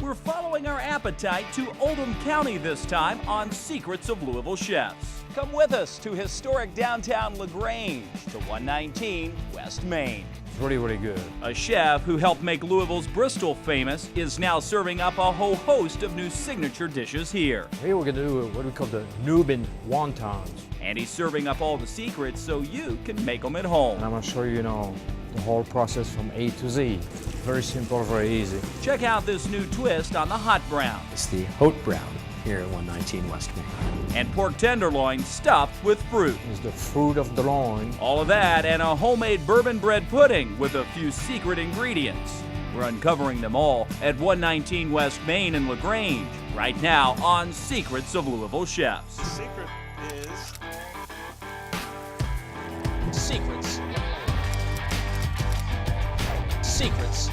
We're following our appetite to Oldham County this time on Secrets of Louisville Chefs. Come with us to historic downtown LaGrange to 119 West Main. It's really, really good. A chef who helped make Louisville's Bristol famous is now serving up a whole host of new signature dishes here. Here we're going to do what we call the Reuben wontons. And he's serving up all the secrets so you can make them at home. And I'm going to show you, the whole process from A to Z. Very simple, very easy. Check out this new twist on the Haute Brown. It's the Haute Brown here at 119 West Main. And pork tenderloin stuffed with fruit. It's the fruit of the loin. All of that and a homemade bourbon bread pudding with a few secret ingredients. We're uncovering them all at 119 West Main in LaGrange, right now on Secrets of Louisville Chefs. The secret is Secrets. Secrets.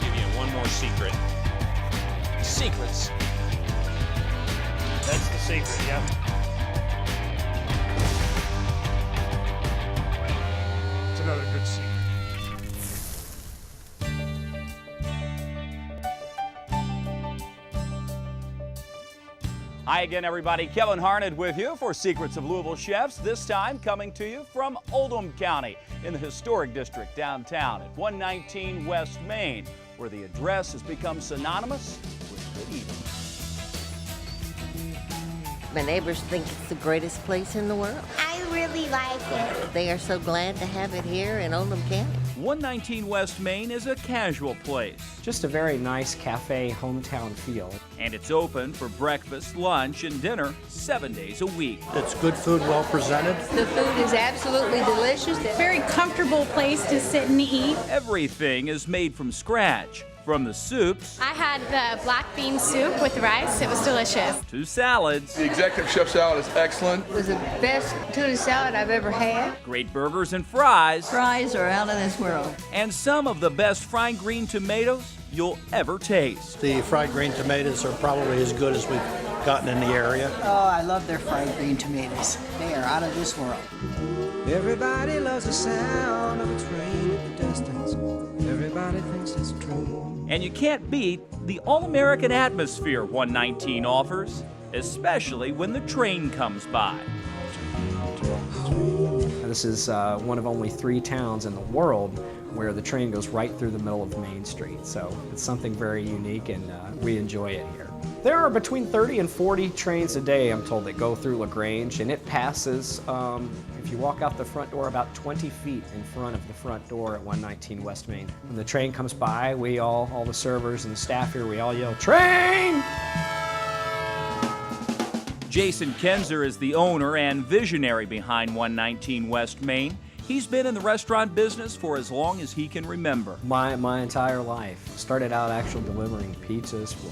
give you one more secret. Secrets. That's the secret, yeah. It's another good secret. Hi again, everybody. Kevin Harned with you for Secrets of Louisville Chefs, this time coming to you from Oldham County in the historic district downtown at 119 West Main, where the address has become synonymous with good eating. My neighbors think it's the greatest place in the world. I really like it. They are so glad to have it here in Oldham County. 119 West Main is a casual place, Just a very nice cafe hometown feel. and it's open for breakfast, lunch, and dinner 7 days a week. It's good food, well presented. The food is absolutely delicious. Very comfortable place to sit and eat. Everything is made from scratch, from the soups I had the black bean soup with rice. It was delicious. to salads, The executive chef salad is excellent. It was the best tuna salad I've ever had. great burgers and fries, Fries are out of this world. and some of the best fried green tomatoes you'll ever taste. The fried green tomatoes are probably as good as we've gotten in the area. Oh, I love their fried green tomatoes. They are out of this world. Everybody loves the sound of a train in the distance. Everybody thinks it's true. And you can't beat the all-American atmosphere 119 offers, especially when the train comes by. This is one of only 3 towns in the world where the train goes right through the middle of Main Street. So it's something very unique, and we enjoy it here. There are between 30 and 40 trains a day, I'm told, that go through LaGrange, and it passes, if you walk out the front door, about 20 feet in front of the front door at 119 West Main. When the train comes by, we all the servers and the staff here, we all yell, "Train!" Jason Kenzer is the owner and visionary behind 119 West Main. He's been in the restaurant business for as long as he can remember. My entire life. Started out actually delivering pizzas for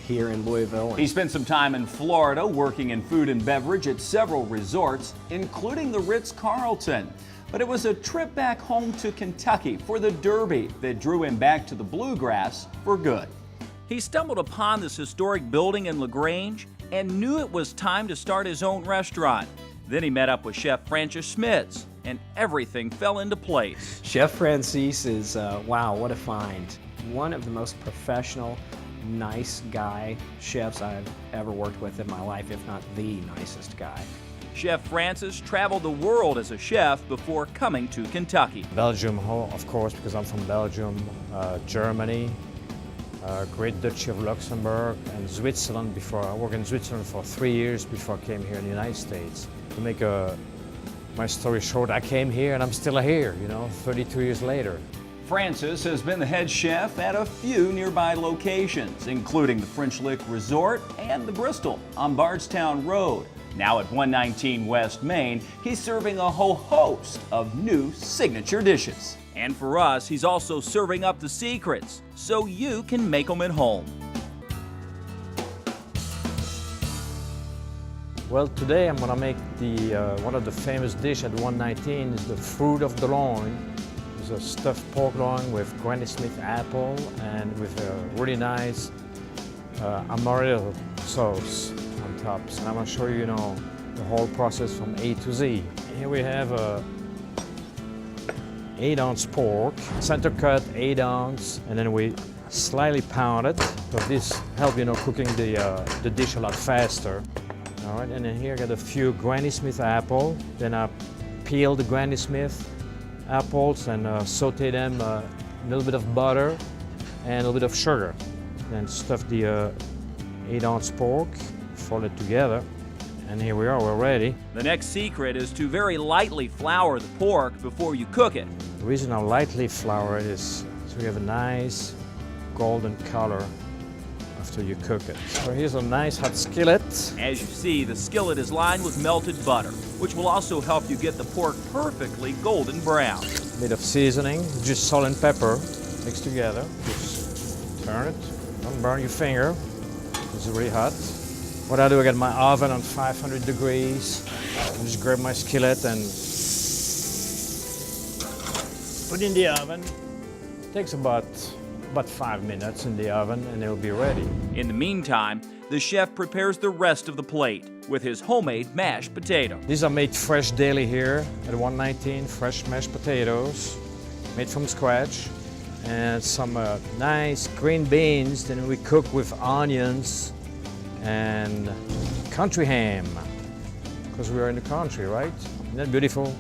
here in Louisville. He spent some time in Florida working in food and beverage at several resorts, including the Ritz-Carlton. But it was a trip back home to Kentucky for the Derby that drew him back to the bluegrass for good. He stumbled upon this historic building in LaGrange and knew it was time to start his own restaurant. Then he met up with Chef Francis Schmitz, and everything fell into place. Chef Francis is, wow, what a find. One of the most professional, nice guy chefs I've ever worked with in my life, if not the nicest guy. Chef Francis traveled the world as a chef before coming to Kentucky. Belgium, of course, because I'm from Belgium, Germany, Great Duchy of Luxembourg, and Switzerland. Before I worked in Switzerland for 3 years before I came here in the United States. To make my story short, I came here and I'm still here, 32 years later. Francis has been the head chef at a few nearby locations, including the French Lick Resort and the Bristol on Bardstown Road. Now at 119 West Main, he's serving a whole host of new signature dishes. And for us, he's also serving up the secrets so you can make them at home. Well, today I'm gonna make one of the famous dishes at 119 is the fruit of the loin. It's a stuffed pork loin with Granny Smith apple and with a really nice amaretto sauce on top. And I'm gonna show you, the whole process from A to Z. Here we have 8-ounce pork, center cut 8 ounce, and then we slightly pound it. So this helps, cooking the dish a lot faster. All right, and then here I got a few Granny Smith apple. Then I peel the Granny Smith apples and saute them a little bit of butter and a little bit of sugar. Then stuff the 8-ounce pork, fold it together, and here we are, we're ready. The next secret is to very lightly flour the pork before you cook it. The reason I lightly flour it is so you have a nice golden color after you cook it. So here's a nice hot skillet. As you see, the skillet is lined with melted butter, which will also help you get the pork perfectly golden brown. A bit of seasoning, just salt and pepper mixed together. Just turn it, don't burn your finger. It's really hot. What I do, I got my oven on 500 degrees. I just grab my skillet and put it in the oven. It takes about 5 minutes in the oven and it'll be ready. In the meantime, the chef prepares the rest of the plate with his homemade mashed potato. These are made fresh daily here at 119, fresh mashed potatoes, made from scratch. And some nice green beans, then we cook with onions and country ham, because we are in the country, right? Isn't that beautiful?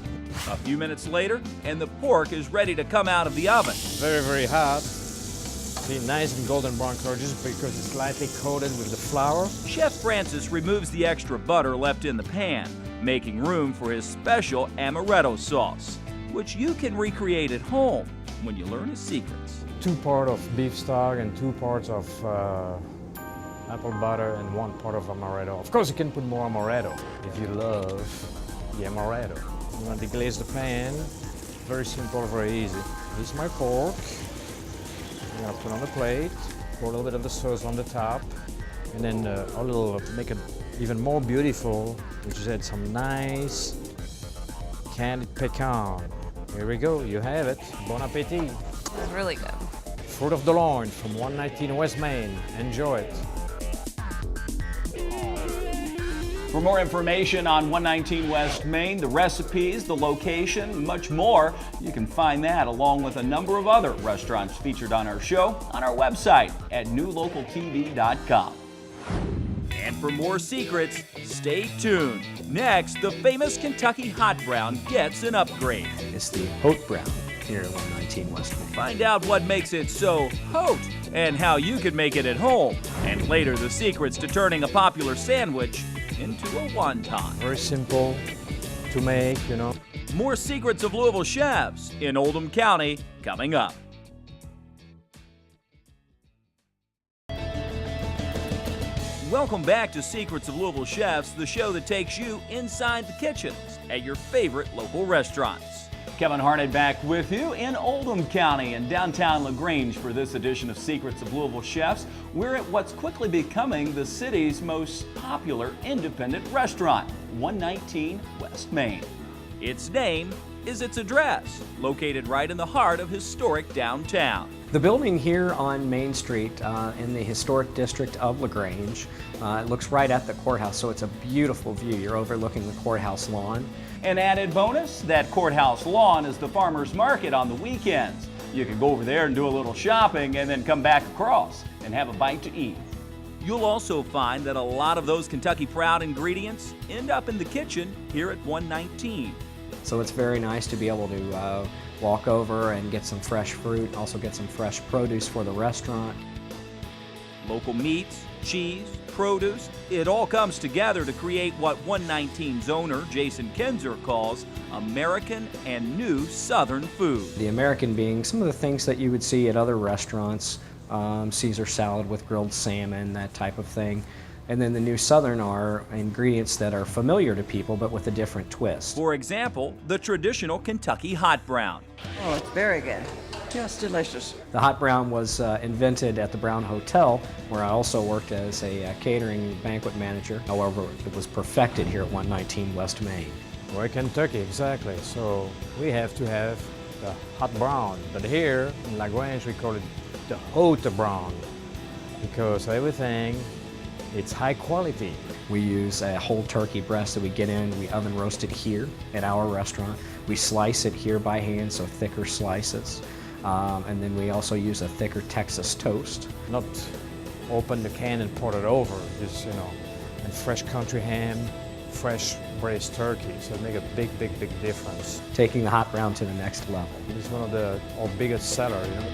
A few minutes later, and the pork is ready to come out of the oven. Very, very hot. See, nice and golden brown color just because it's lightly coated with the flour. Chef Francis removes the extra butter left in the pan, making room for his special amaretto sauce, which you can recreate at home when you learn his secrets. 2 parts of beef stock and 2 parts of apple butter and 1 part of amaretto. Of course, you can put more amaretto if you love the amaretto. You want to deglaze the pan. Very simple, very easy. This is my pork. I'm gonna put on the plate. Pour a little bit of the sauce on the top, and then a little make it even more beautiful. We just add some nice candied pecan. Here we go, you have it. Bon appetit. It's really good. Fruit of the loin from 119 West Main. Enjoy it. For more information on 119 West Main, the recipes, the location, much more, you can find that along with a number of other restaurants featured on our show on our website at newlocaltv.com. And for more secrets, stay tuned. Next, the famous Kentucky Haute Brown gets an upgrade. It's the Haute Brown here at 119 West Main. Find out what makes it so haute and how you could make it at home. And later, the secrets to turning a popular sandwich into a wonton. Very simple to make, More secrets of Louisville Chefs in Oldham County coming up. Welcome back to Secrets of Louisville Chefs, the show that takes you inside the kitchens at your favorite local restaurants. Kevin Harned back with you in Oldham County in downtown LaGrange for this edition of Secrets of Louisville Chefs. We're at what's quickly becoming the city's most popular independent restaurant, 119 West Main. Its name is its address, located right in the heart of historic downtown. The building here on Main Street in the historic district of LaGrange, it looks right at the courthouse, so it's a beautiful view. You're overlooking the courthouse lawn. An added bonus, that courthouse lawn is the farmer's market on the weekends. You can go over there and do a little shopping and then come back across and have a bite to eat. You'll also find that a lot of those Kentucky Proud ingredients end up in the kitchen here at 119. So it's very nice to be able to walk over and get some fresh fruit, also get some fresh produce for the restaurant. Local meats, cheese, produce, it all comes together to create what 119's owner, Jason Kinzer, calls American and new Southern food. The American being some of the things that you would see at other restaurants, Caesar salad with grilled salmon, that type of thing. And then the new Southern are ingredients that are familiar to people, but with a different twist. For example, the traditional Kentucky Haute Brown. Oh, it's very good. Just delicious. The Haute Brown was invented at the Brown Hotel, where I also worked as a catering banquet manager. However, it was perfected here at 119 West Main. We're Kentucky, exactly. So we have to have the Haute Brown. But here in LaGrange, we call it the Haute Brown, because everything It's high quality. We use a whole turkey breast that we get in, we oven roast it here at our restaurant. We slice it here by hand, so thicker slices. And then we also use a thicker Texas toast. Not open the can and pour it over, just, you know, and fresh country ham, fresh braised turkey, so it makes a big, big, big difference. Taking the Haute Brown to the next level. It's one of our biggest sellers, you know.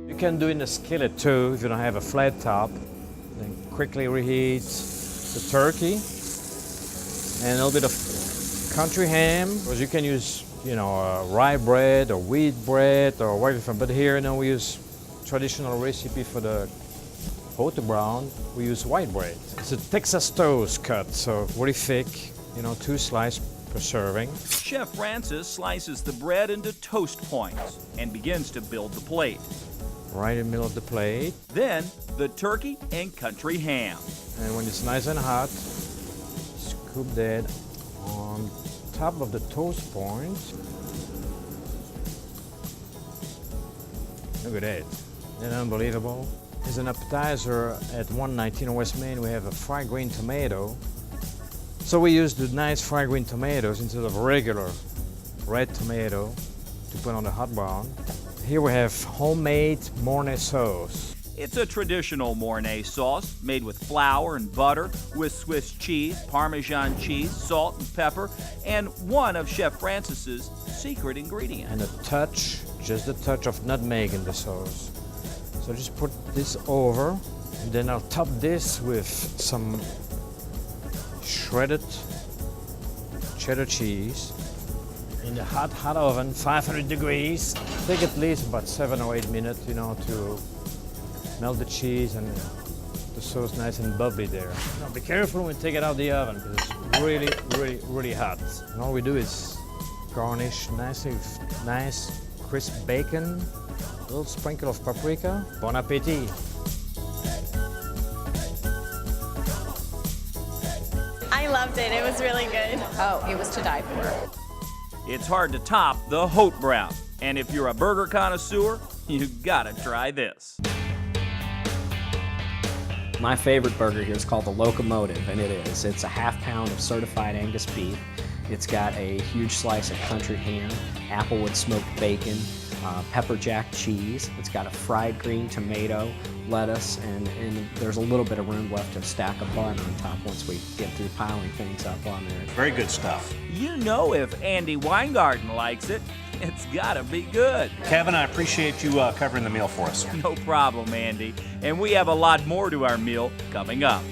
You can do it in a skillet too, if you don't have a flat top. Then quickly reheat the turkey and a little bit of country ham, because you can use, you know, rye bread or wheat bread or whatever. But here, you know, we use traditional recipe for the Haute Brown. We use white bread. It's a Texas toast cut, so really thick, you know, 2 slices per serving. Chef Francis slices the bread into toast points and begins to build the plate. Right in the middle of the plate. Then the turkey and country ham. And when it's nice and hot, scoop that on top of the toast point. Look at that. Isn't that unbelievable? As an appetizer at 119 West Main, we have a fried green tomato. So we use the nice fried green tomatoes instead of regular red tomato to put on the Haute Brown. Here we have homemade Mornay sauce. It's a traditional Mornay sauce made with flour and butter, with Swiss cheese, Parmesan cheese, salt and pepper, and one of Chef Francis's secret ingredients. And a touch, just a touch of nutmeg in the sauce. So just put this over, and then I'll top this with some shredded cheddar cheese in the hot oven, 500 degrees. Take at least about 7 or 8 minutes, you know, to melt the cheese and the sauce nice and bubbly there. Now be careful when you take it out of the oven, because it's really, really, really hot. And all we do is garnish nicely with nice crisp bacon, a little sprinkle of paprika. Bon appetit. I loved it. It was really good. Oh, it was to die for. It's hard to top the Haute Brown. And if you're a burger connoisseur, you gotta try this. My favorite burger here is called the Locomotive, and it is. It's a ½ pound of certified Angus beef. It's got a huge slice of country ham, applewood smoked bacon, pepper jack cheese. It's got a fried green tomato, lettuce, and there's a little bit of room left to stack a bun on top once we get through piling things up on there. Very good stuff. You know if Andy Weingarten likes it, it's gotta be good. Kevin, I appreciate you covering the meal for us. No problem, Andy. And we have a lot more to our meal coming up.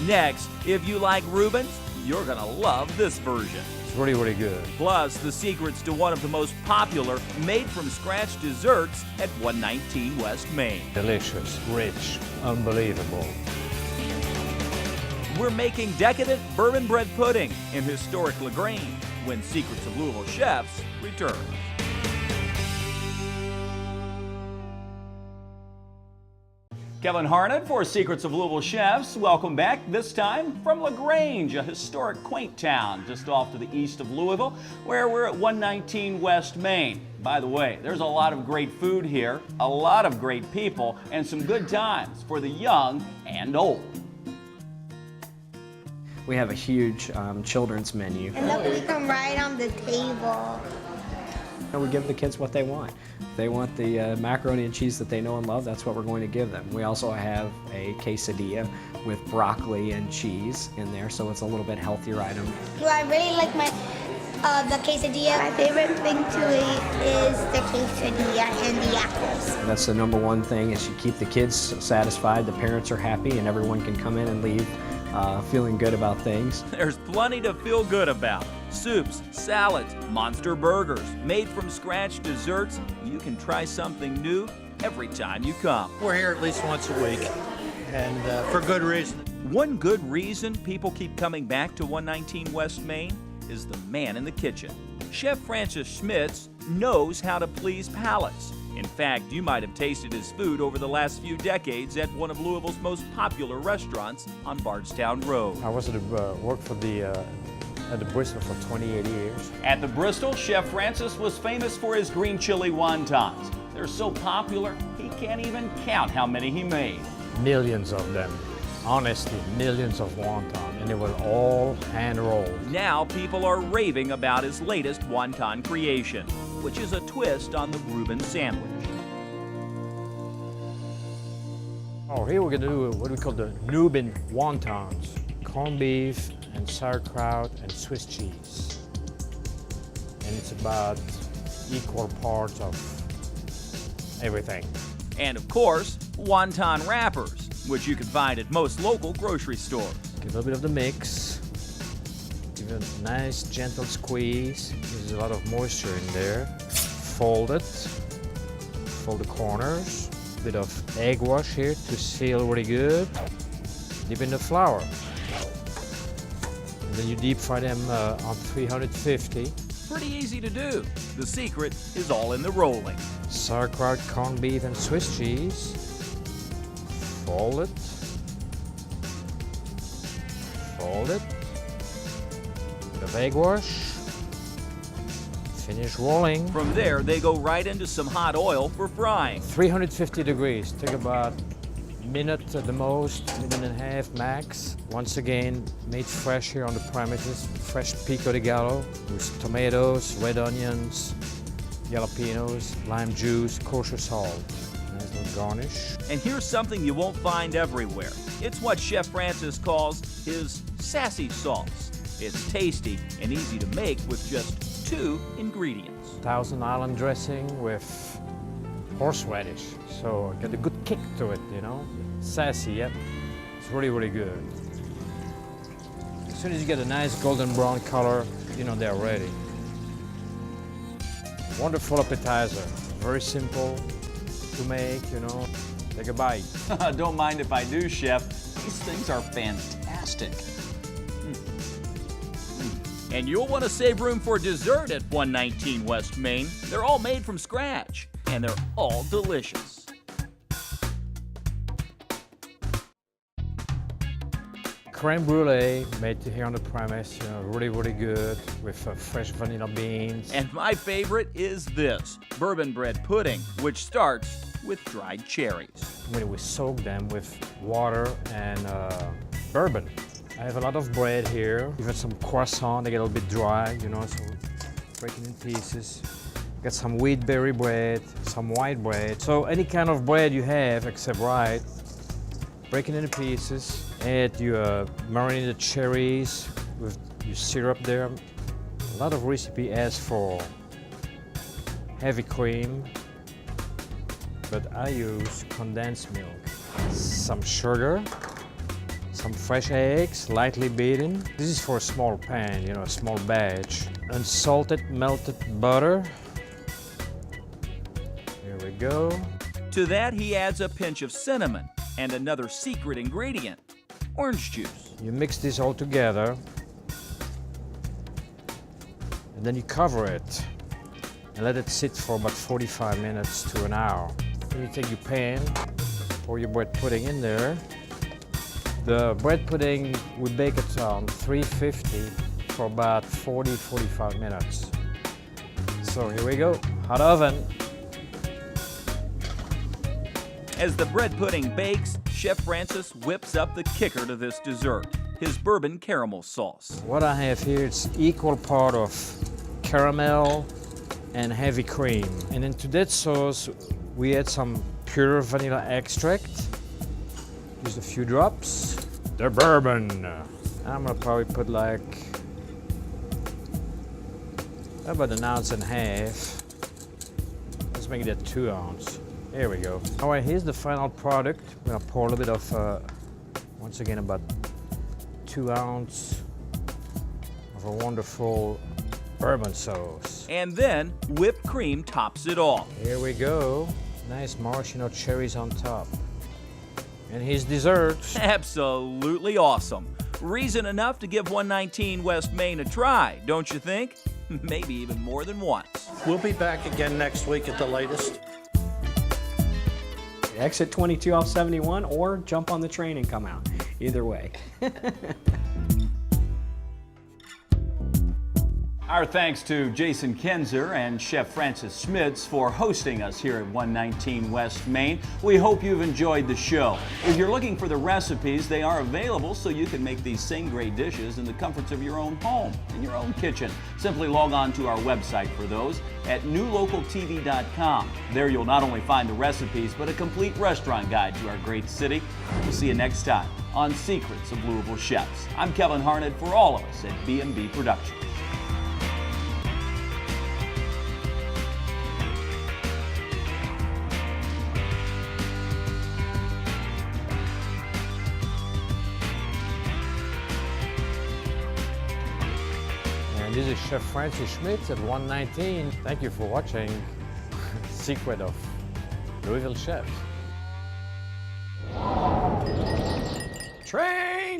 Next, if you like Reuben's, you're gonna love this version. It's really, really good. Plus, the secrets to one of the most popular made-from-scratch desserts at 119 West Main. Delicious, rich, unbelievable. We're making decadent bourbon bread pudding in historic LaGrange when Secrets of Louisville Chefs return. Kevin Harned for Secrets of Louisville Chefs. Welcome back, this time from LaGrange, a historic quaint town just off to the east of Louisville, where we're at 119 West Main. By the way, there's a lot of great food here, a lot of great people, and some good times for the young and old. We have a huge children's menu. And look, we can write on the table. And we give the kids what they want. If they want the macaroni and cheese that they know and love, that's what we're going to give them. We also have a quesadilla with broccoli and cheese in there, so it's a little bit healthier item. Well, I really like the quesadilla. My favorite thing to eat is the quesadilla and the apples. That's the #1 thing, is you keep the kids satisfied, the parents are happy, and everyone can come in and leave feeling good about things. There's plenty to feel good about. Soups, salads, monster burgers, made from scratch desserts. You can try something new every time you come. We're here at least once a week, and for good reason. One good reason people keep coming back to 119 West Main is the man in the kitchen. Chef Francis Schmitz knows how to please palates. In fact, you might have tasted his food over the last few decades at one of Louisville's most popular restaurants on Bardstown Road. I was at work for the at the Bristol for 28 years. At the Bristol, Chef Francis was famous for his green chili wontons. They're so popular, he can't even count how many he made. Millions of them. Honestly, millions of wonton, and they were all hand-rolled. Now people are raving about his latest wonton creation, which is a twist on the Reuben sandwich. Oh, here we're gonna do what we call the Reuben wontons. Corned beef and sauerkraut and Swiss cheese. And it's about equal parts of everything. And of course, wonton wrappers, which you can find at most local grocery stores. Give a little bit of the mix. Give it a nice gentle squeeze. There's a lot of moisture in there. Fold it. Fold the corners. Bit of egg wash here to seal really good. Dip in the flour. And then you deep fry them on 350. Pretty easy to do. The secret is all in the rolling. Sauerkraut, corned beef, and Swiss cheese. Fold it. Fold it. Bit of egg wash. Finish rolling. From there, they go right into some hot oil for frying. 350 degrees. Take about a minute at the most, minute and a half max. Once again, made fresh here on the premises. Fresh pico de gallo with tomatoes, red onions, jalapenos, lime juice, kosher salt. Nice little garnish. And here's something you won't find everywhere. It's what Chef Francis calls his sassy sauce. It's tasty and easy to make with just 2 ingredients. Thousand Island dressing with horseradish. So get a good kick to it, you know. Sassy, yep. It's really, really good. As soon as you get a nice golden brown color, you know they're ready. Wonderful appetizer. Very simple to make, you know. Take a bite. Don't mind if I do, Chef. These things are fantastic. And you'll want to save room for dessert at 119 West Main. They're all made from scratch, and they're all delicious. Creme brulee made here on the premise, you know, really, really good with fresh vanilla beans. And my favorite is this, bourbon bread pudding, which starts with dried cherries. We soak them with water and bourbon. I have a lot of bread here. Even some croissant, they get a little bit dry, you know, so break it in pieces. Got some wheat berry bread, some white bread. So any kind of bread you have except white, break it into pieces. Add your marinated cherries with your syrup there. A lot of recipe asks for heavy cream, but I use condensed milk. Some sugar. Some fresh eggs, lightly beaten. This is for a small pan, you know, a small batch. Unsalted melted butter. Here we go. To that, he adds a pinch of cinnamon and another secret ingredient, orange juice. You mix this all together. And then you cover it and let it sit for about 45 minutes to an hour. Then you take your pan, pour your bread pudding in there. The bread pudding, we bake it on 350 for about 40-45 minutes. So here we go, hot oven. As the bread pudding bakes, Chef Francis whips up the kicker to this dessert, his bourbon caramel sauce. What I have here is equal part of caramel and heavy cream. And into that sauce, we add some pure vanilla extract. Just a few drops. The bourbon. I'm gonna probably put like about 1.5 ounces. Let's make it at 2 ounces. There we go. All right, here's the final product. I'm gonna pour a little bit of, once again, about 2 ounces of a wonderful bourbon sauce. And then whipped cream tops it all. Here we go. Nice maraschino cherries on top. And his dessert. Absolutely awesome. Reason enough to give 119 West Main a try, don't you think? Maybe even more than once. We'll be back again next week at the latest. Exit 22 off 71 or jump on the train and come out. Either way. Our thanks to Jason Kenzer and Chef Francis Schmitz for hosting us here at 119 West Main. We hope you've enjoyed the show. If you're looking for the recipes, they are available so you can make these same great dishes in the comforts of your own home, in your own kitchen. Simply log on to our website for those at newlocaltv.com. There you'll not only find the recipes, but a complete restaurant guide to our great city. We'll see you next time on Secrets of Louisville Chefs. I'm Kevin Harned for all of us at B&B Productions. And this is Chef Francis Schmitz at 119. Thank you for watching Secret of Louisville Chefs. Train!